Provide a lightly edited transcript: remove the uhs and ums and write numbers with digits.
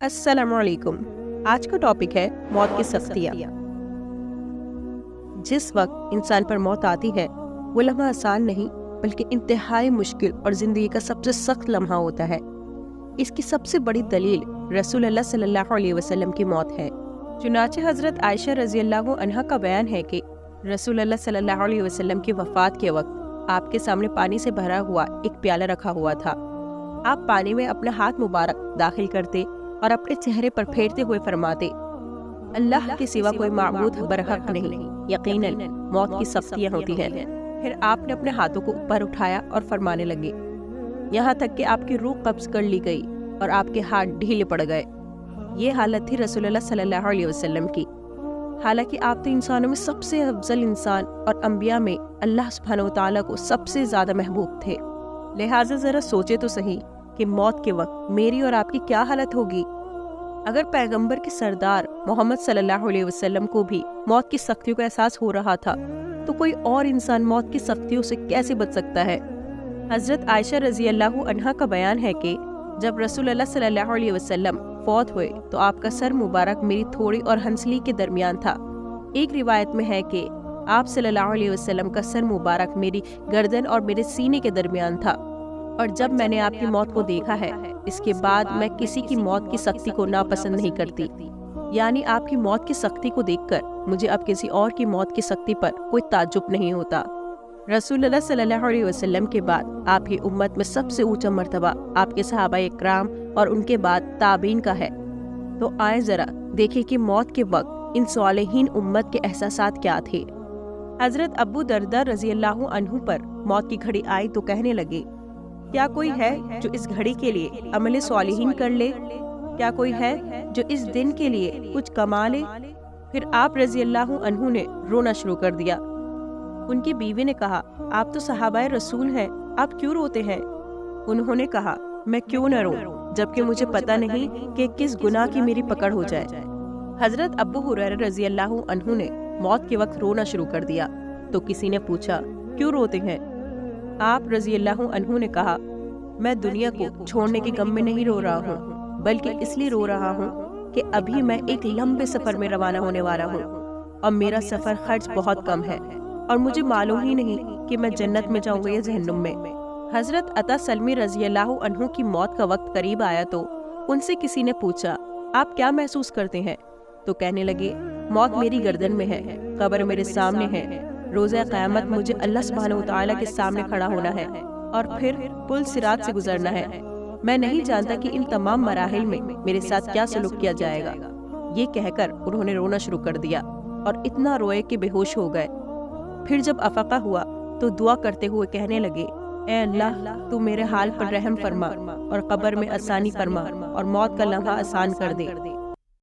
अस्सलाम वालेकुम। आज का टॉपिक है मौत की सख्तियाँ। जिस वक्त इंसान पर मौत आती है वो लम्हा आसान नहीं बल्कि इंतहाई मुश्किल और ज़िंदगी का सबसे सख्त लम्हा होता है। इसकी सबसे बड़ी दलील रसूल अल्लाह सल्लल्लाहु अलैहि वसल्लम की मौत है। चुनाचे हज़रत आयशा रज़ी अल्लाह अन्हा का बयान है कि रसूल अल्लाह सल्लल्लाहु अलैहि वसल्लम की वफ़ात के वक्त आपके सामने पानी से भरा हुआ एक प्याला रखा हुआ था। आप पानी में अपना हाथ मुबारक दाखिल करते और अपने चेहरे पर फेरते हुए फरमाते, अल्लाह के सिवा कोई माबूद बरहक नहीं, यकीनन मौत की सख्तियाँ होती हैं। फिर आपने अपने हाथों को ऊपर उठाया और फरमाने लगे, यहाँ तक कि आपकी रूह कब्ज कर ली गई और आपके हाथ ढीले पड़ गए। ये हालत थी रसूलुल्लाह सल्लल्लाहु अलैहि वसल्लम की। हालांकि आप तो इंसानों में सबसे अफजल इंसान और अंबिया में अल्लाह सुब्हानहु व तआला को सबसे ज़्यादा महबूब थे। लिहाजा ज़रा सोचे तो सही कि मौत के वक्त मेरी और आपकी क्या हालत होगी। अगर पैगंबर के सरदार मोहम्मद सल्लल्लाहु अलैहि वसल्लम को भी मौत की सख्तियों का एहसास हो रहा था तो कोई और इंसान मौत की सख्तियों से कैसे बच सकता है। हज़रत आयशा रज़ी अल्लाह अन्हा का बयान है कि जब रसूल अल्लाह सल्लल्लाहु अलैहि वसल्लम फौत हुए तो आपका सर मुबारक मेरी थोड़ी और हंसली के दरमियान था। एक रिवायत में है कि आप सल्लल्लाहु अलैहि वसल्लम का सर मुबारक मेरी गर्दन और मेरे सीने के दरमियान था। और जब मैंने आपकी मौत को देखा है इसके बाद मैं किसी की मौत की सख्ती को नापसंद नहीं करती। यानी आपकी मौत की सख्ती को देखकर मुझे अब किसी और की मौत की सख्ती पर कोई ताज्जुब नहीं होता। रसूलुल्लाह सल्लल्लाहु अलैहि वसल्लम के बाद आपकी उम्मत में सबसे ऊंचा मर्तबा आपके सहाबा इकराम और उनके बाद ताबीन का है। तो आए जरा देखें कि मौत के वक्त इन सालेहीन उम्मत के एहसासात क्या थे। हजरत अबू दरदा रजी अल्लाह अन्हु पर मौत की घड़ी आई तो कहने लगे, क्या कोई है जो इस घड़ी के लिए अमल सालिहीन कर ले? क्या कोई है जो इस दिन के लिए कुछ कमा ले? फिर आप रजी अल्लाह अन्हु ने रोना शुरू कर दिया। उनकी बीवी ने कहा, आप तो सहाबाए रसूल हैं, आप क्यों रोते हैं? उन्होंने कहा, मैं क्यों न रोऊं जबकि मुझे पता नहीं कि किस गुनाह की मेरी पकड़ हो जाए। हजरत अबू हुरैरा रजी अल्लाह अन्हु ने मौत के वक्त रोना शुरू कर दिया तो किसी ने पूछा, क्यों रोते हैं? आप रजी अल्लाह अन्हु ने कहा, मैं दुनिया को छोड़ने के गम में नहीं रो रहा हूँ बल्कि इसलिए रो रहा हूँ कि अभी मैं एक लंबे सफर में रवाना होने वाला हूँ और मेरा सफर खर्च बहुत कम है और मुझे मालूम ही नहीं कि मैं जन्नत में जाऊंगा या जहन्नुम में। हजरत अता सलमी रजी अल्लाह अन्हु की मौत का वक्त करीब आया तो उनसे किसी ने पूछा, आप क्या महसूस करते हैं? तो कहने लगे, मौत मेरी गर्दन में है, कब्र मेरे सामने है, रोज़े क़यामत मुझे अल्लाह सुब्हानहु व तआला के सामने खड़ा होना है और फिर पुल सिरात से गुजरना है। मैं नहीं जानता कि इन तमाम मराहिल में मेरे साथ क्या सलूक किया जाएगा। ये कहकर उन्होंने रोना शुरू कर दिया और इतना रोए कि बेहोश हो गए। फिर जब अफाका हुआ तो दुआ करते हुए कहने लगे, ए अल्लाह, तू मेरे हाल पर रहम फरमा और कब्र में आसानी फरमा और मौत का लम्हा आसान कर दे।